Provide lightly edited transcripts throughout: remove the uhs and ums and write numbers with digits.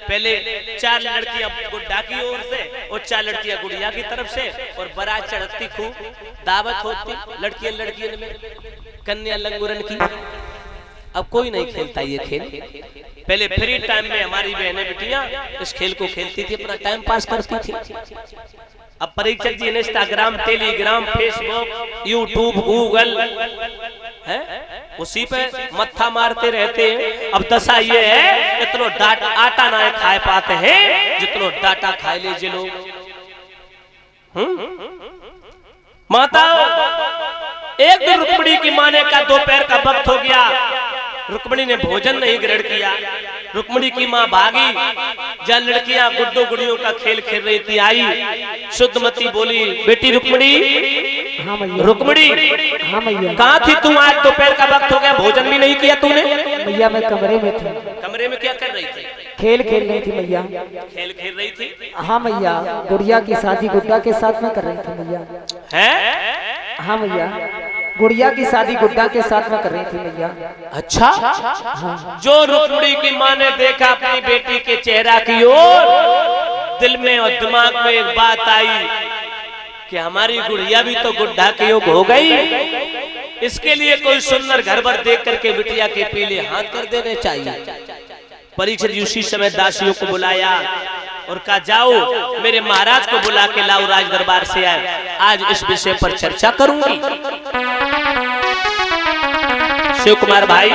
पहले 4 लड़कियां गुड्डा की ओर से और 4 लड़कियां गुड़िया की तरफ से, और बारात चढ़ती, खूब दावत होती लड़कियों में, कन्या लंगूरन की। अब कोई नहीं खेलता ये खेल। पहले फ्री टाइम में हमारी बहनें बेटियां इस खेल को खेलती थी, अपना टाइम पास करती थी। अब परीक्षक जी Instagram, Telegram, Facebook, YouTube, Google है, उसी पे मत्था मारते रहते हैं। अब दशा ये है, इतना आटा ना खाए पाते हैं जितना डाटा खाए लीजिए लोग। माता, एक दिन रुक्मिणी की माने का दोपहर का वक्त हो गया, रुक्मिणी ने भोजन नहीं ग्रहण किया। रुक्मिणी की माँ भागी, जहाँ लड़कियां गुड्डो गुड़ियों का खेल खेल रही थी, आई शुद्धमती बोली, बेटी रुक्मिणी, हाँ मैया। रुक्मिणी, हाँ मैया। कहाँ थी तुम? आज दोपहर का वक्त हो गया, भोजन भी नहीं किया तूने। मैया मैं कमरे में थी। कमरे में क्या कर रही थी? खेल खेल रही थी मैया। खेल खेल रही थी? हाँ मैया, गुड़िया की शादी गुड्डा के साथ में कर रही थी मैया। है? हाँ मैया, गुड़िया की शादी गुड्डा के साथ में कर रही थी मैया। अच्छा, हाँ। जो रुक्मिणी की माँ ने देखा अपनी बेटी के चेहरा की ओर, दिल में और दिमाग में एक बात आई कि हमारी गुड़िया भी तो गुड्डा के योग हो गई, इसके लिए कोई सुंदर घर भर देख करके बिटिया के पीले हाथ कर देने चाहिए। परीक्षित जी उसी समय दासियों को बुलाया और कहा, जाओ मेरे महाराज को बुला के लाओ, राज दरबार से आए, आज इस विषय पर चर्चा करूंगी। शिव कुमार भाई,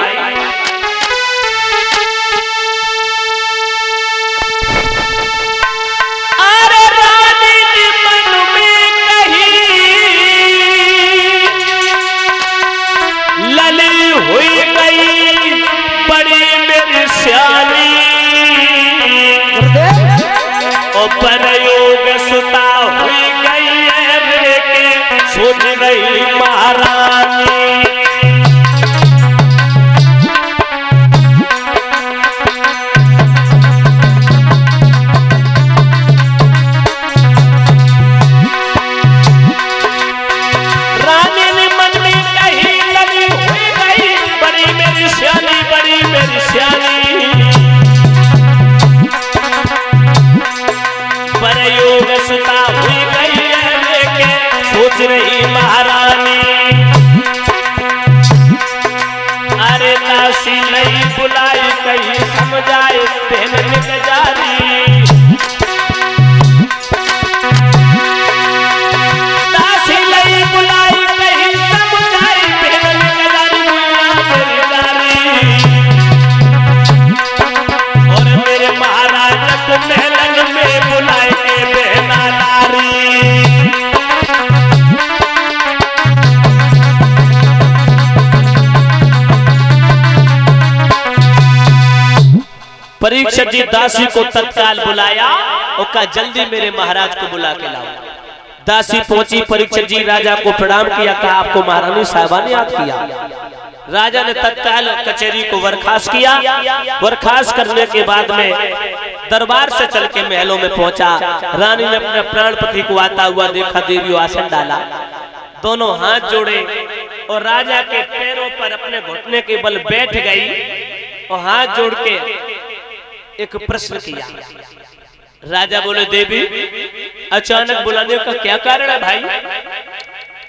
अरे रानी ने मन में कही, लली हुई गई बड़ी मेरी श्यानी, ओ परयोग सुता हुई गई है के सोच गई महारानी। रही महारानी, अरे दासी नहीं बुलाई कहीं समझाए पहन में गजारी, दासी नहीं बुलाई कहीं समझाए पहन में गजारी, और मेरे महाराज को महलन में बुलाए के बहना नारी। परीक्षक जी दासी को तत्काल बुलाया और कहा, जल्दी मेरे महाराज को बुला के लाओ। दासी पहुंची, परीक्षक जी राजा को प्रणाम किया, कहा आपको महारानी साहबा ने याद किया। राजा ने तत्काल कचहरी को बर्खास्त किया। बर्खास्त करने के बाद में दरबार से चल के महलों में पहुंचा। रानी ने अपने प्राणपति को आता हुआ देखा, देवी आसन डाला, दोनों हाथ जोड़े और राजा के पैरों पर अपने घुटने के बल बैठ गई और हाथ जोड़ के एक प्रश्न किया। राजा बोले, देवी अचानक बुलाने का क्या कारण है भाई?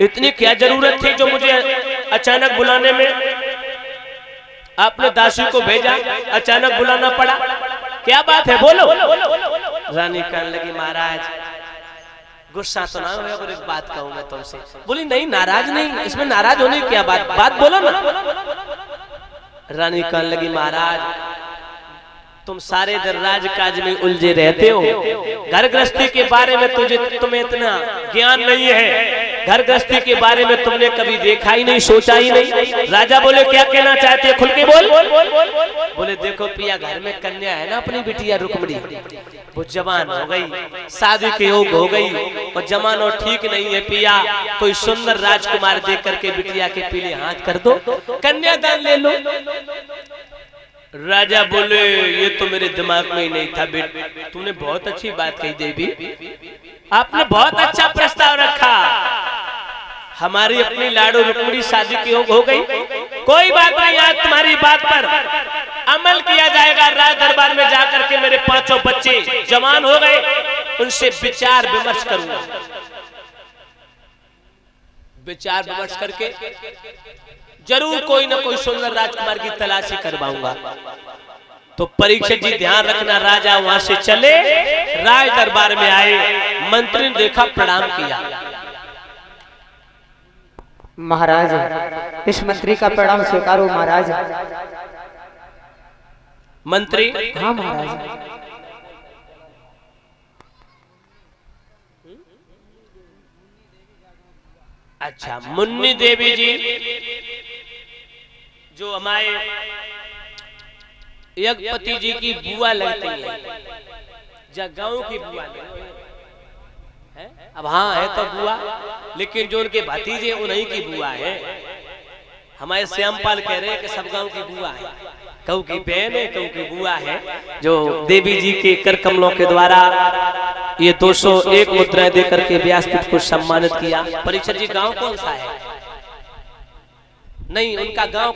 इतनी क्या जरूरत थी जो मुझे अचानक बुलाने में? आपने दासी को भेजा, अचानक बुलाना पड़ा, क्या बात है बोलो। रानी कहने लगी, महाराज गुस्सा तो ना हो, और एक बात कहूं मैं तुमसे। बोली, नहीं नाराज नहीं, इसमें नाराज होने की क्या बात बोलो ना। रानी कहने लगी, महाराज तुम सारे दिन राजकाज में उलझे रहते हो, घर गृहस्थी के बारे में तुम्हें इतना ज्ञान नहीं है, घर गृहस्थी के बारे में तुमने कभी देखा ही नहीं, सोचा ही नहीं। राजा बोले, क्या कहना चाहते हैं, खुल के बोल। बोले, देखो पिया, घर में कन्या है ना अपनी बिटिया रुक्मिणी, वो जवान हो गई, शादी के योग हो गई, और जमाना ठीक नहीं है पिया, कोई सुंदर राजकुमार देख करके बिटिया के पीले हाथ कर दो, कन्यादान ले लो। राजा बोले, ये तो मेरे दिमाग में ही नहीं था बेटे, तुमने बहुत अच्छी बात कही देवी, आपने बहुत अच्छा प्रस्ताव रखा, हमारी अपनी लाडो रुक्मिणी शादी की हो गई, कोई बात नहीं, आज तुम्हारी बात पर अमल किया जाएगा। राज दरबार में जाकर के मेरे 5 बच्चे जवान हो गए, उनसे विचार विमर्श करूंगा। विचार विमर्श करके जरूर कोई ना कोई सुंदर राजकुमार की तलाशी करवाऊंगा। तो परीक्षित जी ध्यान रखना, राजा वहां से चले, राज दरबार में आए, मंत्री ने देखा, प्रणाम किया। महाराज इस मंत्री का प्रणाम स्वीकारो महाराज। मंत्री, हाँ महाराज। अच्छा, मुन्नी देवी जी जो हमारे यज्ञपति जी की बुआ लगती है, गांव की बुआ है। अब हाँ है तो बुआ, लेकिन जो उनके भतीजे उन्हीं की बुआ है। हमारे श्यामपाल कह रहे हैं कि सब गांव की बुआ है, कहू की बहन है, कहू की बुआ है, जो देवी जी के कर कमलों के द्वारा ये 201 मुद्राएं देकर के व्यासपीठ को सम्मानित किया। परीक्षित जी गांव कौन सा है? नहीं, उनका गांव